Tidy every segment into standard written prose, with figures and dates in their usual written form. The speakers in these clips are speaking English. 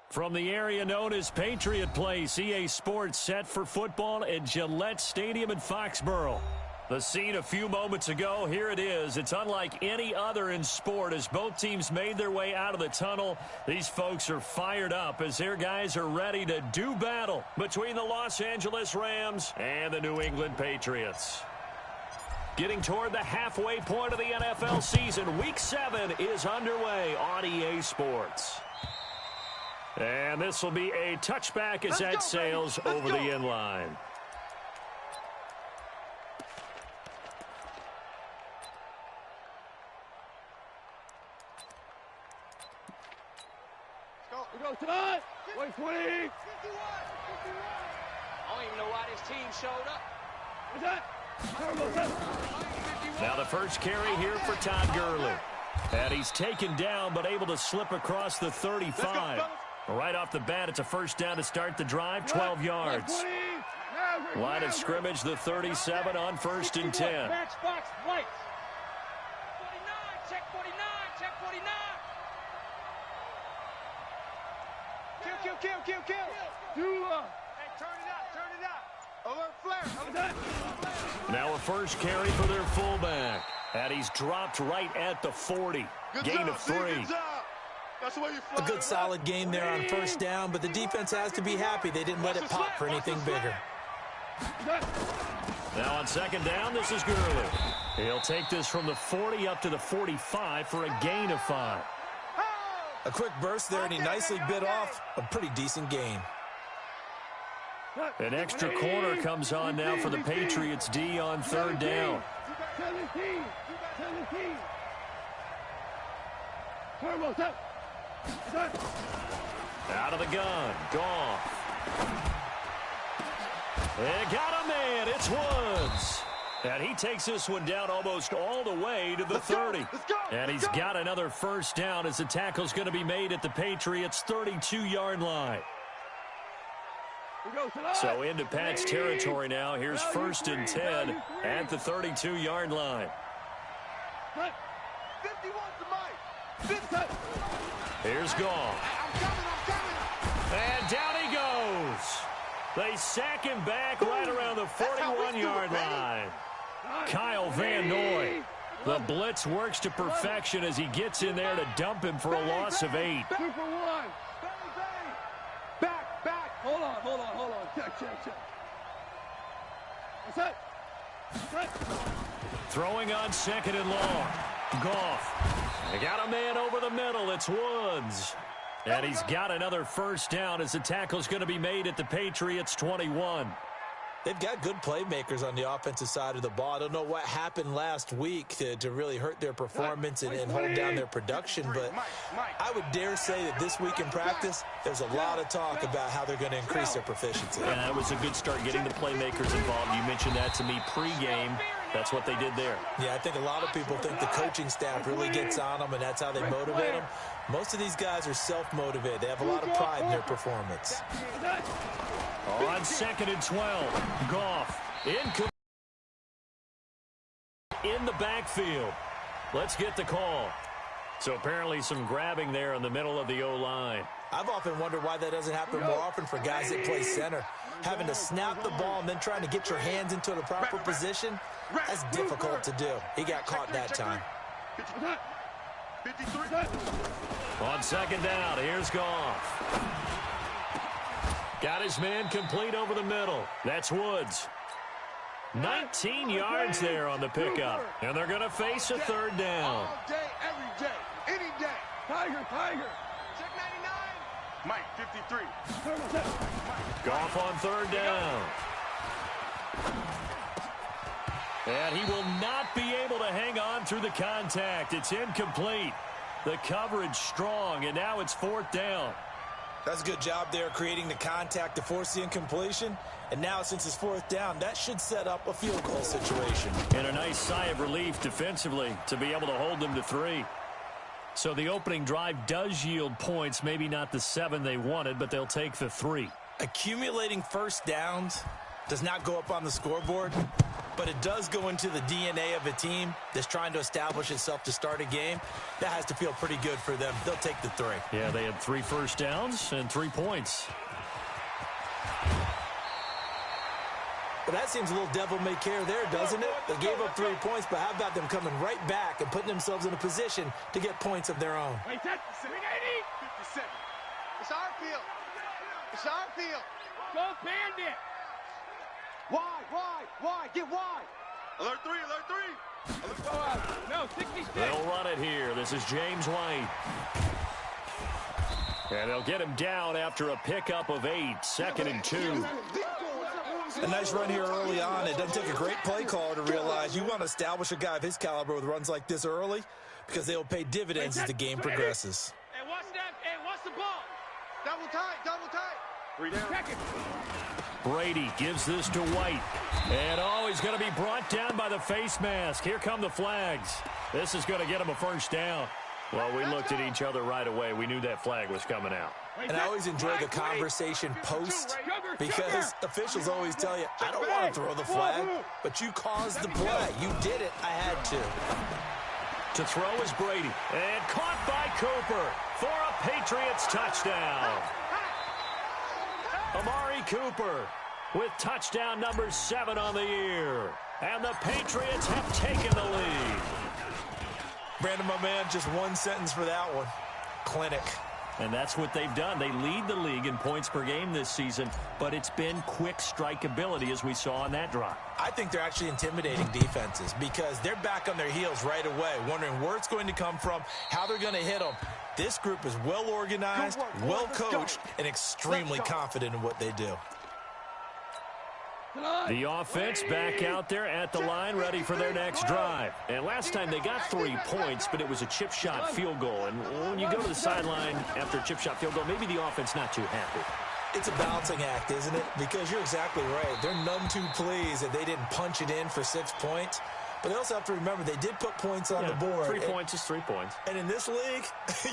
From the area known as Patriot Place, EA Sports set for football at Gillette Stadium in Foxborough. The scene a few moments ago, here it is. It's unlike any other in sport as both teams made their way out of the tunnel. These folks are fired up as their guys are ready to do battle between the Los Angeles Rams and the New England Patriots. Getting toward the halfway point of the NFL season, Week 7 is underway on EA Sports. And this will be a touchback as that sails over the end line. We go tonight. 120. I don't even know why this team showed up. What's that? Now the first carry here for Todd Gurley. And he's taken down but able to slip across the 35. Right off the bat, it's a first down to start the drive, 12 yards. Line of scrimmage, the 37 on 1st and 10. Match box, white. 49, check 49, check 49. Kill. Hey, turn it up. Alert flare. Now a first carry for their fullback. And he's dropped right at the 40. Gain of 3. A good solid game there on first down, but the defense has to be happy they didn't let it pop for anything bigger. Now on second down, this is Gurley. He'll take this from the 40 up to the 45 for a gain of 5. A quick burst there, and he nicely bit off a pretty decent gain. An extra corner comes on now for the Patriots D on 3rd down. 17. Out of the gun, Goff. They got a man, it's Woods. And he takes this one down almost all the way to the 30. And he's got another first down as the tackle's going to be made at the Patriots' 32-yard line. So into Pat's territory now. Here's 1st and 10 at the 32-yard line. Here's Goff. And down he goes. They sack him back right around the 41-yard line. Kyle Van Noy. The blitz works to perfection as he gets in there to dump him for a loss of 8. 2 for 1. Back. Hold on. Check. What's that? Throwing on 2nd and long. Goff. They got a man over the middle. It's Woods. And he's got another first down as the tackle's going to be made at the Patriots' 21. They've got good playmakers on the offensive side of the ball. I don't know what happened last week to really hurt their performance and hold down their production, but I would dare say that this week in practice, there's a lot of talk about how they're going to increase their proficiency. And that was a good start getting the playmakers involved. You mentioned that to me pregame. That's what they did there. Yeah, I think a lot of people think the coaching staff really gets on them, and that's how they motivate them. Most of these guys are self-motivated. They have a lot of pride in their performance. On 2nd and 12, Goff in the backfield. Let's get the call. So apparently some grabbing there in the middle of the O-line. I've often wondered why that doesn't happen more often for guys that play center. Having to snap the ball and then trying to get your hands into the proper position, that's difficult to do. He got caught that time. On 2nd down, here's Goff. Got his man complete over the middle. That's Woods. 19 yards there on the pickup. And they're going to face a 3rd down. All day, every day, any day. Tiger. Check 99. Mike, 53. Goff on 3rd down. And he will not be able to hang on through the contact. It's incomplete. The coverage strong, and now it's 4th down. That's a good job there creating the contact to force the incompletion. And now since it's 4th down, that should set up a field goal situation. And a nice sigh of relief defensively to be able to hold them to 3. So the opening drive does yield points, maybe not the 7 they wanted, but they'll take the 3. Accumulating first downs does not go up on the scoreboard, but it does go into the DNA of a team that's trying to establish itself to start a game. That has to feel pretty good for them. They'll take the 3. Yeah, they had 3 first downs and 3 points. Well, that seems a little devil-may-care there, doesn't it? They gave up 3 points, but how about them coming right back and putting themselves in a position to get points of their own? Wait, that's 57. It's our field. It's our field. Go Bandit. Wide. Get wide. Alert 3. Alert 3. Go out. No, 66. They'll run it here. This is James White. And they'll get him down after a pickup of 8. 2nd and 2. A nice run here early on. It doesn't take a great play caller to realize you want to establish a guy of his caliber with runs like this early because they will pay dividends as the game progresses. Hey, watch that. Hey, watch the ball. Double tight. 3 down. Check it. Brady gives this to White. And, he's going to be brought down by the face mask. Here come the flags. This is going to get him a first down. Well, we looked at each other right away. We knew that flag was coming out. And I always enjoy the conversation post because officials always tell you, I don't want to throw the flag, but you caused the play. You did it. I had to. To throw is Brady. And caught by Cooper for a Patriots touchdown. Amari Cooper with touchdown number 7 on the year. And the Patriots have taken the lead. Brandon, my man, just one sentence for that one. Clinic. And that's what they've done. They lead the league in points per game this season, but it's been quick strike ability as we saw on that drive. I think they're actually intimidating defenses because they're back on their heels right away, wondering where it's going to come from, how they're going to hit them. This group is well organized, well coached, and extremely confident in what they do. The offense back out there at the line, ready for their next drive. And last time they got 3 points, but it was a chip shot field goal. And when you go to the sideline after a chip shot field goal, maybe the offense not too happy. It's a balancing act, isn't it? Because you're exactly right. They're none too pleased that they didn't punch it in for 6 points. But they also have to remember they did put points on the board. 3 points is 3 points. And in this league,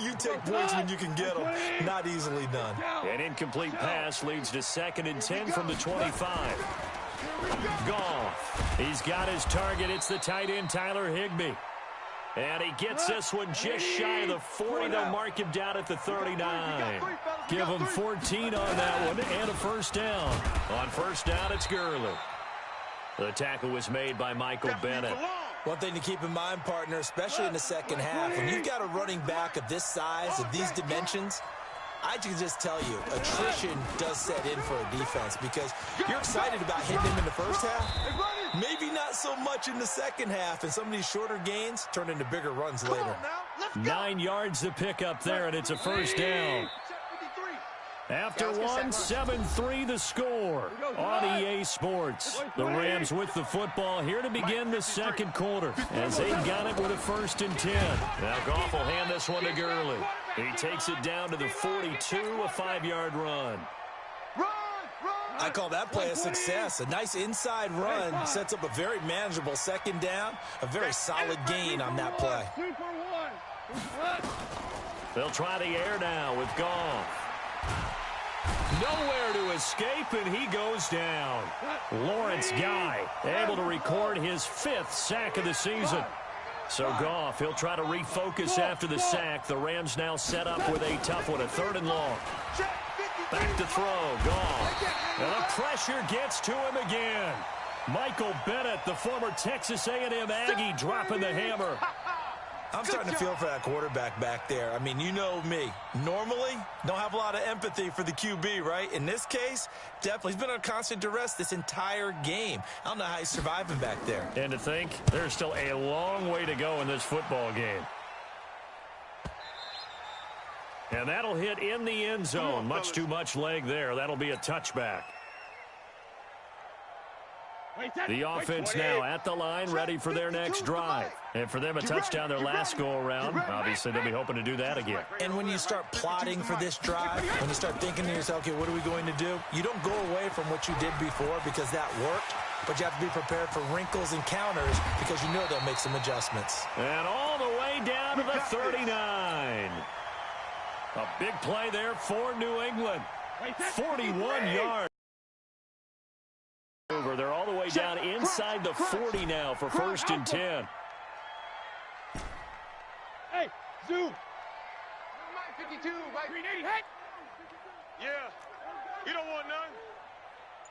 you take points when you can get them. Not easily done. An incomplete pass leads to 2nd and 10 from the 25. Goff. He's got his target. It's the tight end, Tyler Higbee. And he gets this one just shy of the 40. They'll mark him down at the 39. Give him 14 on that one and a first down. On first down, it's Gurley. The tackle was made by Michael Bennett. One thing to keep in mind, partner, especially in the second half, when you've got a running back of this size, of these dimensions, I can just tell you, attrition does set in for a defense because you're excited about hitting him in the first half. Maybe not so much in the second half, and some of these shorter gains turn into bigger runs later. 9 yards to pick up there, and it's a first down. After one, 7-3 the score on EA Sports. The Rams with the football here to begin the second quarter as they got it with a 1st and 10. Now Goff will hand this one to Gurley. He takes it down to the 42, a 5-yard run. I call that play a success. A nice inside run sets up a very manageable 2nd down, a very solid gain on that play. They'll try the air now with Goff. Nowhere to escape, and he goes down. Lawrence Guy able to record his 5th sack of the season. So Goff, he'll try to refocus after the sack. The Rams now set up with a tough one, a 3rd and long. Back to throw, Goff. And the pressure gets to him again. Michael Bennett, the former Texas A&M Aggie, dropping the hammer. I'm starting to feel for that quarterback back there. I mean, you know me. Normally, don't have a lot of empathy for the QB, right? In this case, definitely. He's been under constant duress this entire game. I don't know how he's surviving back there. And to think, there's still a long way to go in this football game. And that'll hit in the end zone. Much too much leg there. That'll be a touchback. The offense now at the line, ready for their next drive. And for them, a touchdown their last go-around. Obviously, they'll be hoping to do that again. And when you start plotting for this drive, when you start thinking to yourself, okay, what are we going to do? You don't go away from what you did before because that worked, but you have to be prepared for wrinkles and counters because you know they'll make some adjustments. And all the way down to the 39. A big play there for New England. 41 yards. turnover. They're all the way down inside the 40 now for 1st and 10. Hey, Zoo. 52, Mike. 380, hit. Yeah. You don't want none.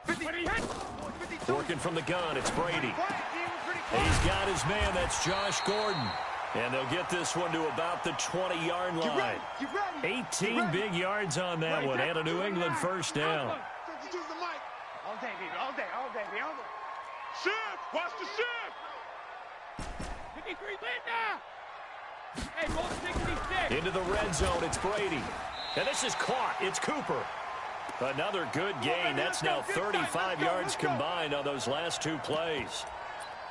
50, hit. Working from the gun, it's Brady. He's got his man, that's Josh Gordon. And they'll get this one to about the 20-yard line. 18 big yards on that one, and a New England first down. All day, baby, all day, all day, baby, all day. Shift! Watch the shift! 53, Linda! Hey, ball 66. Into the red zone, it's Brady. And this is caught, it's Cooper. Another good gain. That's now 35 yards combined on those last two plays.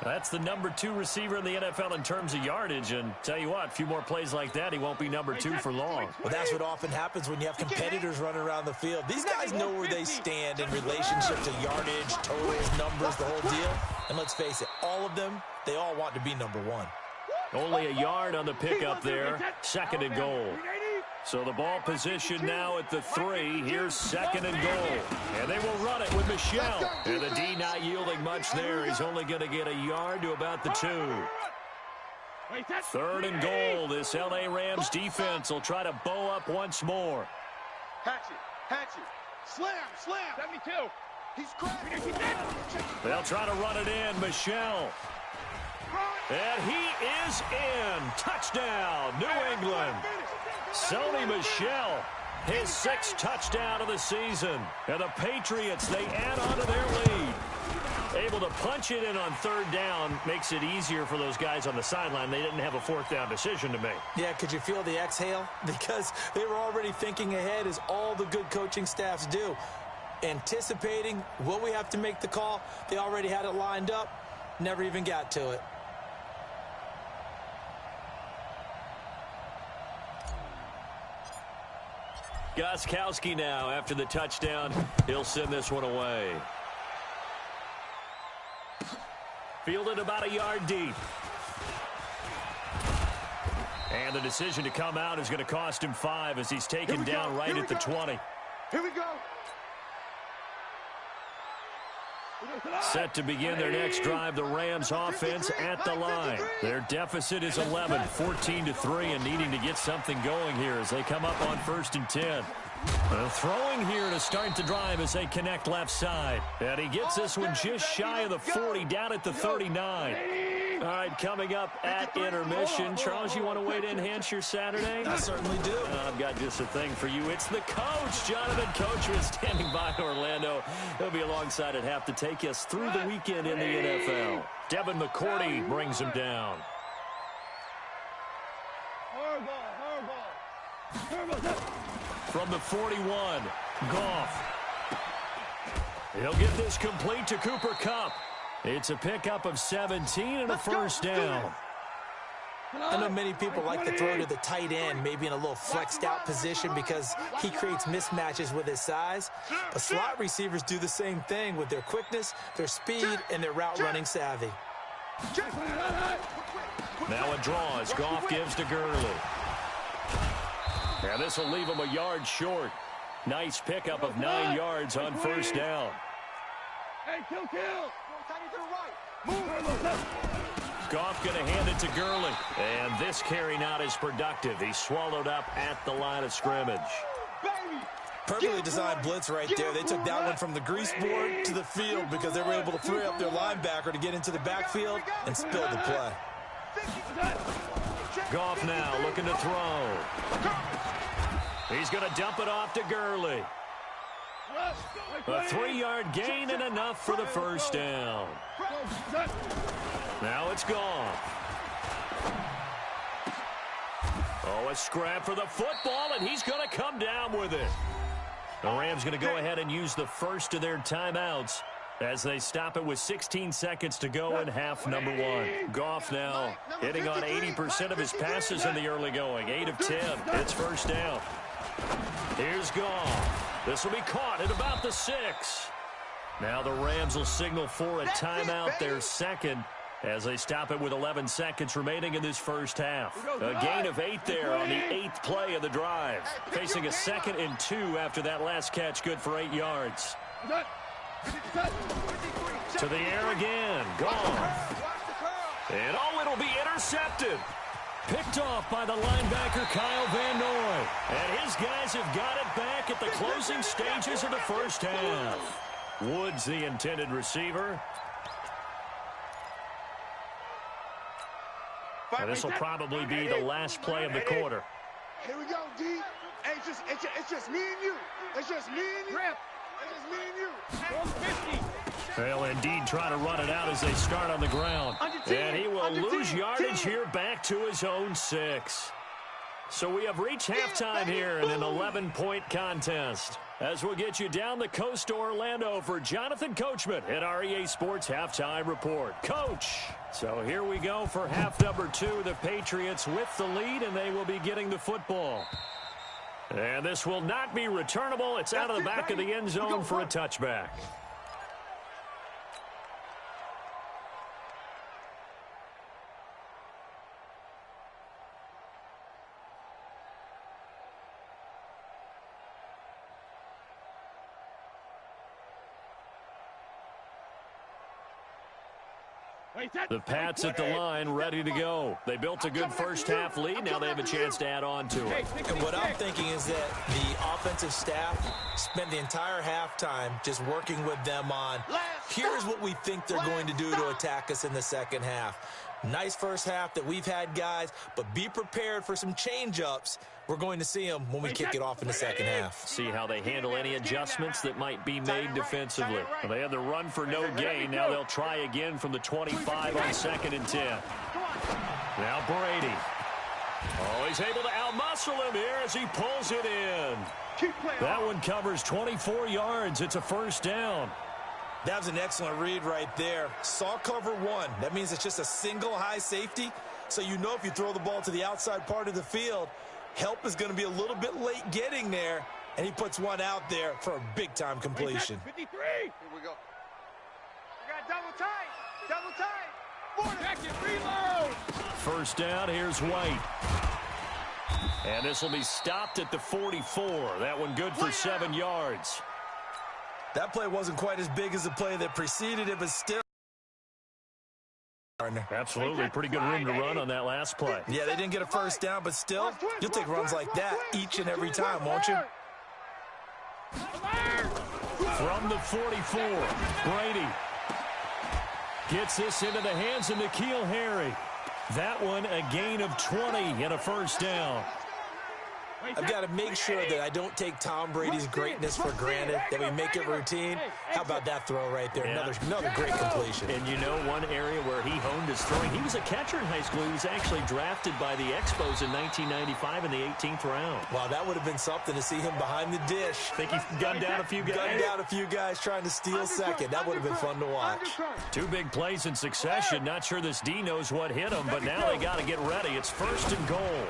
That's the number 2 receiver in the NFL in terms of yardage, and tell you what, a few more plays like that, he won't be number 2 for long. Well, that's what often happens when you have competitors running around the field. These guys know where they stand in relationship to yardage, totals, numbers, the whole deal. And let's face it, all of them, they all want to be number 1. Only a yard on the pickup there, 2nd and goal. So the ball position now at the 3. Here's 2nd and goal. And they will run it with Michel. And the D not yielding much there. He's only going to get a yard to about the 2. 3rd and goal. This L.A. Rams defense will try to bow up once more. Hatchet. Slam. 72. He's cracked. They'll try to run it in. Michel. And he is in. Touchdown, New England. Sony Michel, his 6th touchdown of the season. And the Patriots, they add on to their lead. Able to punch it in on 3rd down makes it easier for those guys on the sideline. They didn't have a 4th down decision to make. Yeah, could you feel the exhale? Because they were already thinking ahead, as all the good coaching staffs do. Anticipating, will we have to make the call? They already had it lined up, never even got to it. Gostkowski now, after the touchdown, he'll send this one away. Fielded about a yard deep. And the decision to come out is going to cost him 5 as he's taken down right at the 20. Here we go. Set to begin their next drive, the Rams offense at the line. Their deficit is 11, 14-3, and needing to get something going here as they come up on 1st and 10. Throwing here to start the drive as they connect left side. And he gets this one just shy of the 40, down at the 39. All right, coming up at intermission. Charles, you want to wait to enhance your Saturday? I certainly do. I've got just a thing for you. It's the coach, Jonathan Coachman, standing by in Orlando. He'll be alongside at half to take us through the weekend in the NFL. Devin McCourty brings him down. From the 41, Goff. He'll get this complete to Cooper Kupp. It's a pickup of 17 and a first down. I know many people like to throw to the tight end, maybe in a little flexed out position because he creates mismatches with his size. But slot receivers do the same thing with their quickness, their speed, and their route running savvy. Now a draw as Goff gives to Gurley. And this will leave him a yard short. Nice pickup of 9 yards on first down. Hey, kill. Goff going to hand it to Gurley. And this carry not as productive. He's swallowed up at the line of scrimmage. Perfectly designed blitz right there. They took that one from the grease board to the field because they were able to free up their linebacker to get into the backfield and spill the play. Goff now looking to throw. He's going to dump it off to Gurley. A 3-yard gain and enough for the first down. Now it's Goff. Oh, a scrap for the football, and he's going to come down with it. The Rams going to go ahead and use the first of their timeouts as they stop it with 16 seconds to go in half number 1. Goff now hitting on 80% of his passes in the early going. 8 of 10. It's first down. Here's Goff. This will be caught at about the 6. Now the Rams will signal for a timeout, their second, as they stop it with 11 seconds remaining in this first half. A gain of 8 there on the 8th play of the drive. Facing a 2nd and 2 after that last catch, good for 8 yards. To the air again. Gone. And it'll be intercepted. Picked off by the linebacker, Kyle Van Noy. And his guys have got it back at the closing stages of the first half. Woods, the intended receiver. And this will probably be the last play of the quarter. Here we go, D. Hey, it's just me and you. It's just me and you. It's just me and you. 50. They'll indeed try to run it out as they start on the ground. And he will lose yardage here back to his own 6. So we have reached halftime here in an 11-point contest. As we'll get you down the coast to Orlando for Jonathan Coachman at our EA Sports Halftime Report. Coach! So here we go for half number 2. The Patriots with the lead, and they will be getting the football. And this will not be returnable. It's out of the back of the end zone for a touchback. The Pats at the line, ready to go. They built a good first-half lead. Now they have a chance to add on to it. And what I'm thinking is that the offensive staff spent the entire halftime just working with them on, here's what we think they're going to do to attack us in the second half. Nice first half that we've had, guys, but be prepared for some change-ups. We're going to see them when we kick it off in the second half. See how they handle any adjustments that might be made defensively. Well, they had the run for no gain. Now they'll try again from the 25 on 2nd and 10. Now Brady. Oh, he's able to outmuscle him here as he pulls it in. That one covers 24 yards. It's a first down. That was an excellent read right there. Saw cover 1. That means it's just a single high safety. So you know if you throw the ball to the outside part of the field, help is going to be a little bit late getting there. And he puts one out there for a big-time completion. 53. Here we go. We got double tight. Double tight. Second reload. First down, here's White. And this will be stopped at the 44. That one good for 7 yards. That play wasn't quite as big as the play that preceded it, but still. Absolutely. Pretty good room to run on that last play. Yeah, they didn't get a first down, but still, you'll take runs like that each and every time, won't you? From the 44, Brady gets this into the hands of N'Keal Harry. That one a gain of 20 and a first down. I've got to make sure that I don't take Tom Brady's greatness for granted, that we make it routine. How about that throw right there? Yeah. Another great completion. And you know one area where he honed his throwing, he was a catcher in high school. He was actually drafted by the Expos in 1995 in the 18th round. Wow, that would have been something to see him behind the dish. Think he gunned down a few guys? Gunned down a few guys trying to steal second. That would have been fun to watch. 2 big plays in succession. Not sure this D knows what hit him, but now they got to get ready. It's 1st and goal.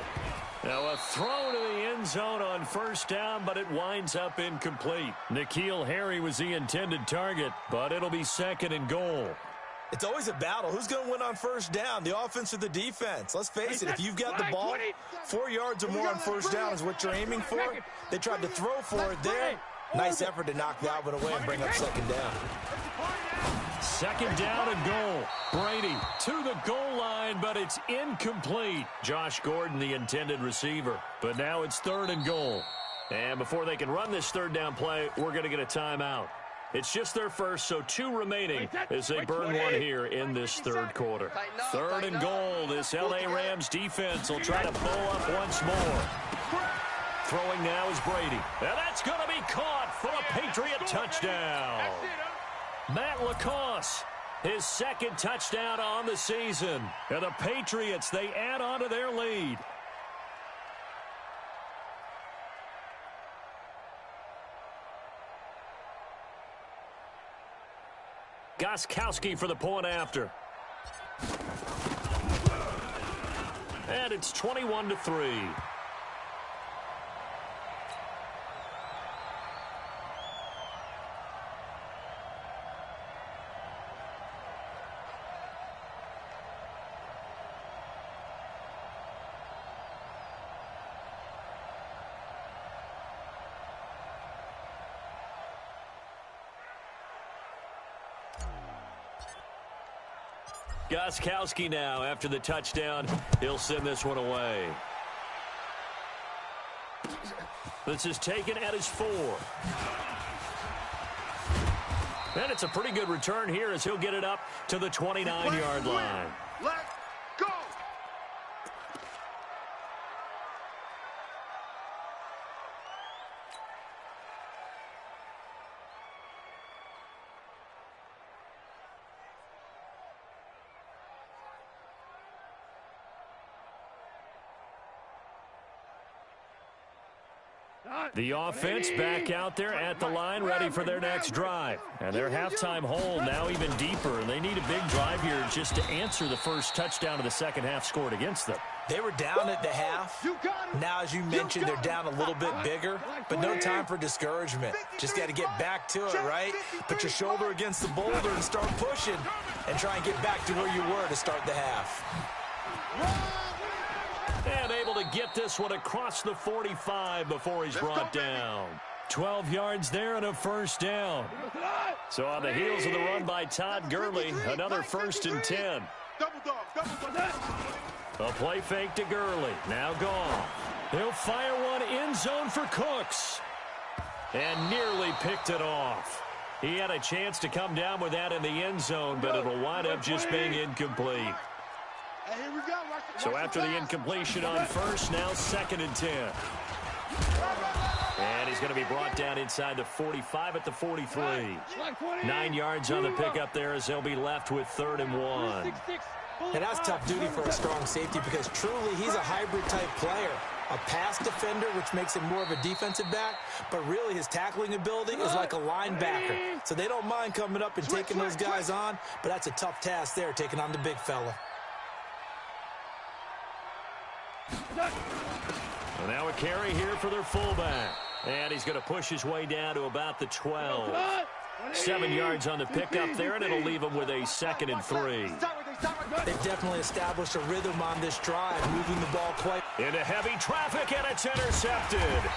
Now a throw to the end zone on first down, but it winds up incomplete. N'Keal Harry was the intended target, but it'll be 2nd and goal. It's always a battle. Who's going to win on first down, the offense or the defense? Let's face it, if you've got the ball, 4 yards or more on first down is what you're aiming for. They tried to throw for it there. Nice effort to knock that one away and bring up 2nd down. 2nd down and goal. Brady to the goal line, but it's incomplete. Josh Gordon, the intended receiver. But now it's 3rd and goal. And before they can run this 3rd down play, we're going to get a timeout. It's just their first, so 2 remaining as they burn one here in this 3rd quarter. 3rd and goal. This L.A. Rams defense will try to bow up once more. Throwing now is Brady. And that's going to be caught for a Patriot touchdown. Matt Lacoste, his 2nd touchdown on the season. And the Patriots, they add on to their lead. Gostkowski for the point after. And it's 21-3. Gostkowski now after the touchdown. He'll send this one away. This is taken at his 4. And it's a pretty good return here as he'll get it up to the 29-yard line. Let's go! The offense back out there at the line, ready for their next drive. And their halftime hole now even deeper, and they need a big drive here just to answer the first touchdown of the second half scored against them. They were down at the half. Now, as you mentioned, they're down a little bit bigger, but no time for discouragement. Just got to get back to it, right? Put your shoulder against the boulder and start pushing and try and get back to where you were to start the half. And able to get this one across the 45 before he's brought down. 12 yards there and a first down. So on the heels of the run by Todd Gurley, another 1st and 10. A play fake to Gurley. Now gone. He'll fire one end zone for Cooks. And nearly picked it off. He had a chance to come down with that in the end zone, but it'll wind up just being incomplete. So after the incompletion on first, now 2nd and 10. And he's going to be brought down inside the 45 at the 43. 9 yards on the pickup there as they'll be left with 3rd and 1. And that's tough duty for a strong safety because truly he's a hybrid type player. A pass defender, which makes him more of a defensive back, but really his tackling ability is like a linebacker. So they don't mind coming up and taking those guys on, but that's a tough task there, taking on the big fella. Well, now a carry here for their fullback. And he's going to push his way down to about the 12. 7 yards on the pickup there, and it'll leave him with a 2nd and 3. They've definitely established a rhythm on this drive, moving the ball quite... Into heavy traffic, and it's intercepted.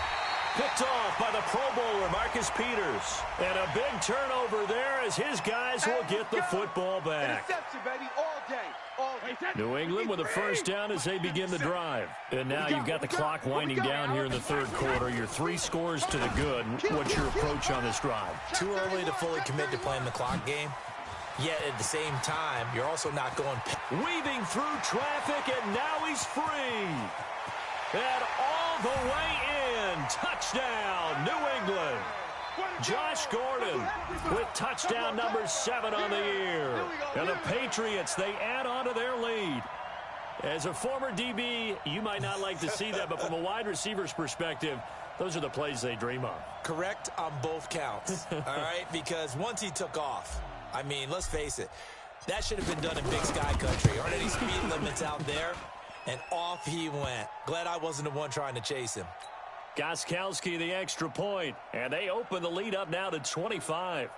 Picked off by the Pro Bowler, Marcus Peters. And a big turnover there as his guys will get the football back. New England with a first down as they begin the drive. And now you've got the clock winding down here in the 3rd quarter. Your 3 scores to the good. What's your approach on this drive? Too early to fully commit to playing the clock game. Yet at the same time, you're also not going... Weaving through traffic, and now he's free. And all the way in. Touchdown, New England. Josh Gordon with touchdown number 7 on the year. And the Patriots, they add on to their lead. As a former DB, you might not like to see that, but from a wide receiver's perspective, those are the plays they dream of. Correct on both counts, all right? Because once he took off, I mean, let's face it, that should have been done in Big Sky Country. Aren't any speed limits out there? And off he went. Glad I wasn't the one trying to chase him. Gostkowski the extra point, and they open the lead up now to 25.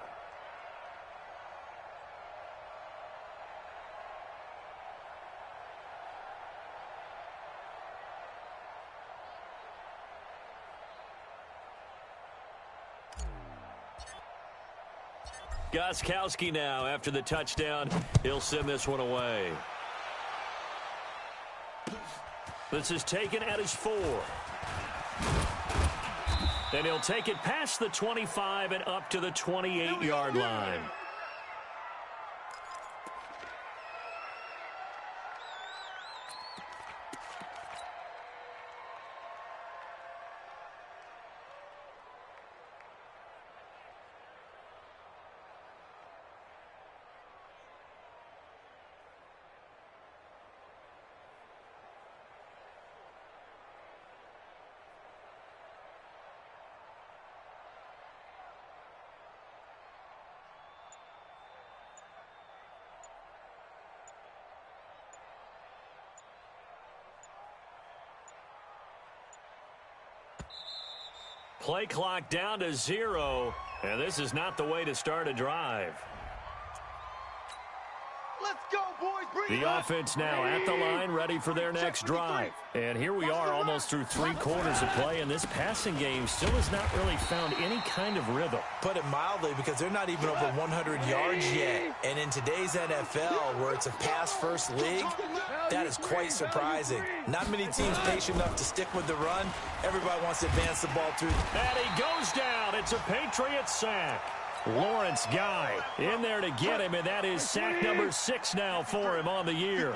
Gostkowski now after the touchdown. He'll send this one away. This is taken at his 4. And he'll take it past the 25 and up to the 28-yard line. Play clock down to 0, and this is not the way to start a drive. Let's go, boys. Bring The offense now at the line, ready for their next drive. And here we are almost through 3 quarters of play, and this passing game still has not really found any kind of rhythm. Put it mildly, because they're not even over 100 yards yet. And in today's NFL, where it's a pass-first league, that is quite surprising. Not many teams patient enough to stick with the run. Everybody wants to advance the ball through. And he goes down. It's a Patriots sack. Lawrence Guy in there to get him, and that is sack number 6 now for him on the year.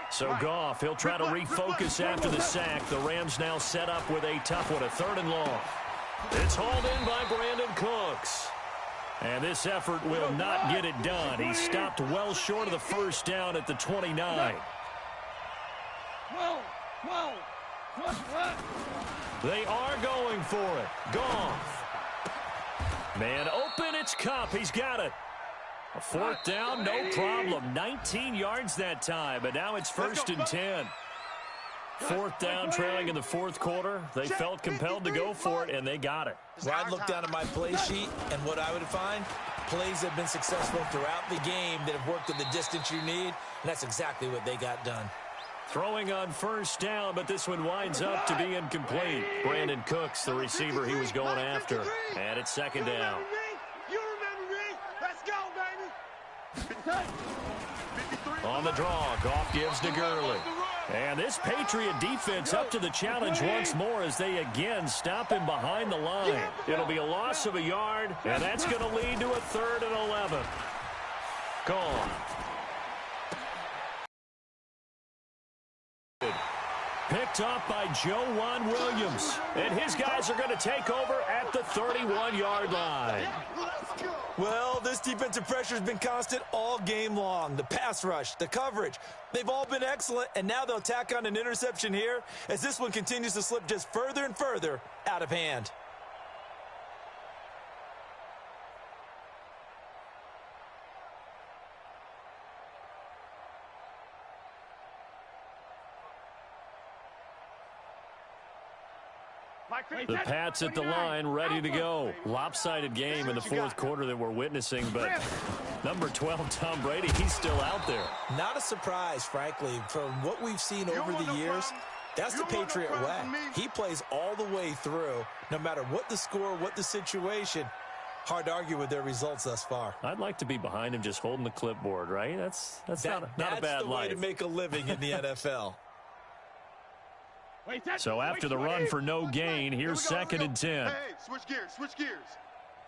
So Goff, he'll try to refocus after the sack. The Rams now set up with a tough one, a 3rd and long. It's hauled in by Brandon Cooks. And this effort will not get it done. He stopped well short of the first down at the 29. They are going for it. Goff. Man open, it's Cup. He's got it. A 4th down, no problem. 19 yards that time, but now it's 1st and 10. 4th down, trailing in the 4th quarter. They felt compelled to go for it, and they got it. Well, I'd look down at my play sheet, and what I would find, plays that have been successful throughout the game that have worked at the distance you need, and that's exactly what they got done. Throwing on 1st down, but this one winds up to be incomplete. Brandon Cooks, the receiver he was going after. And it's 2nd down. You remember me. Let's go, baby. On the draw, Goff gives to Gurley. And this Patriot defense up to the challenge once more as they again stop him behind the line. It'll be a loss of a yard, and that's going to lead to a 3rd and 11. Gone. Picked off by Joejuan Williams. And his guys are going to take over at the 31-yard line. Well, this defensive pressure has been constant all game long. The pass rush, the coverage, they've all been excellent, and now they'll tack on an interception here as this one continues to slip just further and further out of hand. The Pats at the line, ready to go. Lopsided game in the 4th quarter that we're witnessing, but number 12, Tom Brady, he's still out there. Not a surprise, frankly, from what we've seen over the years. That's the Patriot way. He plays all the way through, no matter what the score, what the situation. Hard to argue with their results thus far. I'd like to be behind him just holding the clipboard, right? That's not a bad life. That's the way to make a living in the NFL. So after the run for no gain, here's 2nd and 10. Hey, switch gears, switch gears.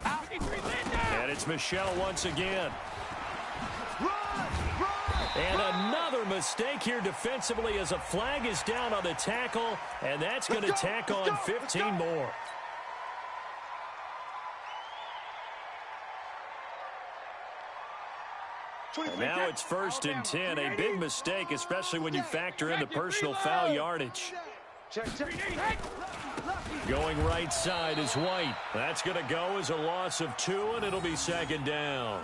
And it's Michelle once again. Run! And another mistake here defensively as a flag is down on the tackle, and that's going to tack on 15 more. And now it's 1st and 10, a big mistake, especially when you factor in the personal foul yardage. Going right side is White. That's going to go as a loss of 2, and it'll be 2nd down.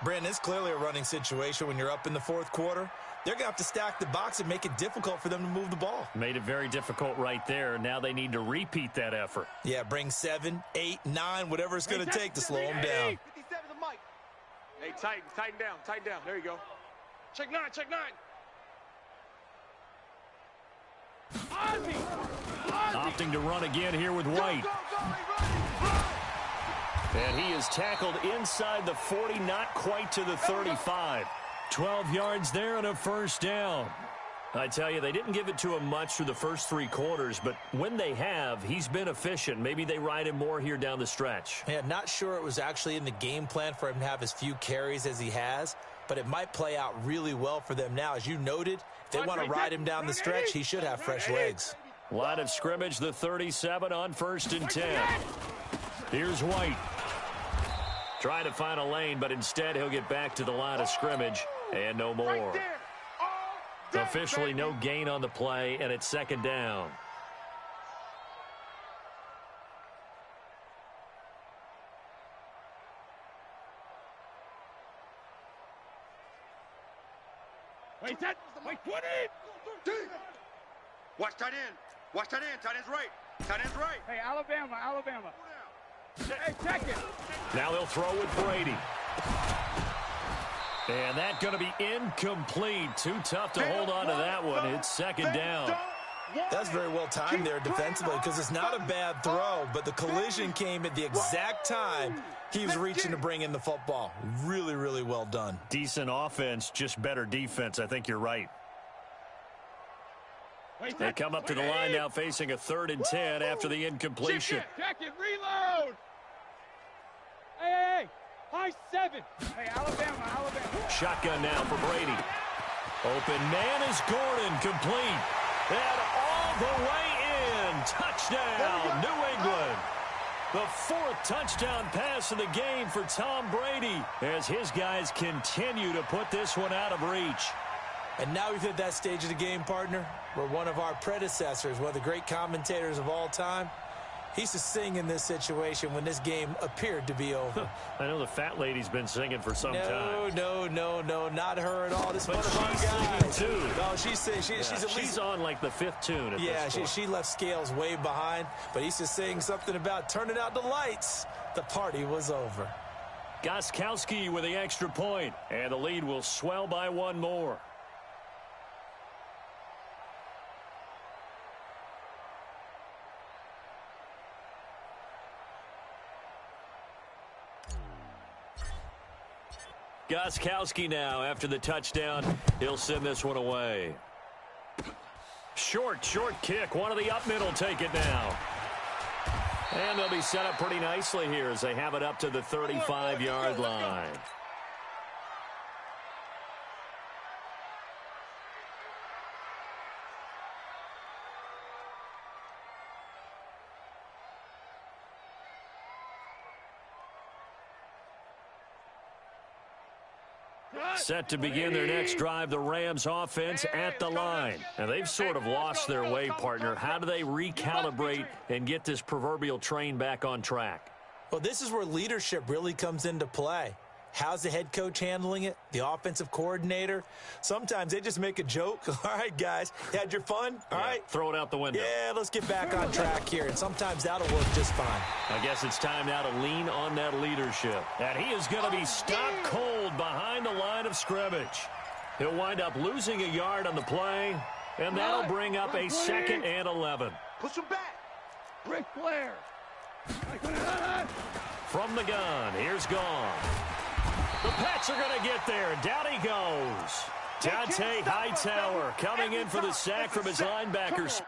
Brandon, it's clearly a running situation when you're up in the 4th quarter. They're going to have to stack the box and make it difficult for them to move the ball. Made it very difficult right there. Now they need to repeat that effort. Yeah, bring 7, 8, 9, whatever it's going to take to slow them down. 57's a mic. Hey, tighten down. There you go. Check 9. Opting to run again here with White. And he is tackled inside the 40, not quite to the 35. 12 yards there and a 1st down. I tell you, they didn't give it to him much through the first 3 quarters, but when they have, he's been efficient. Maybe they ride him more here down the stretch. Yeah, not sure it was actually in the game plan for him to have as few carries as he has, but it might play out really well for them now. As you noted, if they want to ride him down the stretch, he should have fresh legs. Line of scrimmage, the 37 on 1st and 10. Here's White. Trying to find a lane, but instead he'll get back to the line of scrimmage and no more. Officially no gain on the play, and it's 2nd down. Wait, put it! Watch tight end. Tight end's right. Hey, Alabama. Hey, check it. Now they'll throw with Brady. And that's going to be incomplete. Too tough to hold on to that one. It's second down. That's very well timed there defensively because it's not a bad throw, but the collision came at the exact time he was reaching to bring in the football. Really, really well done. Decent offense, just better defense. I think you're right. They come up to the line now facing a 3rd and 10 after the incompletion. Check it, reload. Hey, high 7. Hey, Alabama. Shotgun now for Brady. Open man is Gordon, complete. And all the way in. Touchdown, New England. The 4th touchdown pass of the game for Tom Brady as his guys continue to put this one out of reach. And now we've hit that stage of the game, partner, where one of our predecessors, one of the great commentators of all time, he used to sing in this situation when this game appeared to be over. I know the fat lady's been singing for some time. No, not her at all. This is one of our guys. Singing too. No, she's singing. She's on like the 5th tune at this point. She left Scales way behind, but he used to sing something about turning out the lights. The party was over. Gostkowski with the extra point, and the lead will swell by one more. Gostkowski now after the touchdown. He'll send this one away. Short kick. One of the up middle take it now. And they'll be set up pretty nicely here as they have it up to the 35-yard line. Set to begin their next drive, the Rams offense at the line. And they've sort of lost their way, partner. How do they recalibrate and get this proverbial train back on track? Well, this is where leadership really comes into play. How's the head coach handling it? The offensive coordinator? Sometimes they just make a joke. All right, guys, you had your fun? All right. Throw it out the window. Yeah, let's get back on track here. And sometimes that'll work just fine. I guess it's time now to lean on that leadership. And he is going to be stopped cold behind the line of scrimmage. He'll wind up losing a yard on the play, and that'll bring up a 2nd and 11. Push him back. Ric Flair. From the gun, here's Gone. The Pats are going to get there. Down he goes. Dante Hightower coming in for the sack from his linebackers.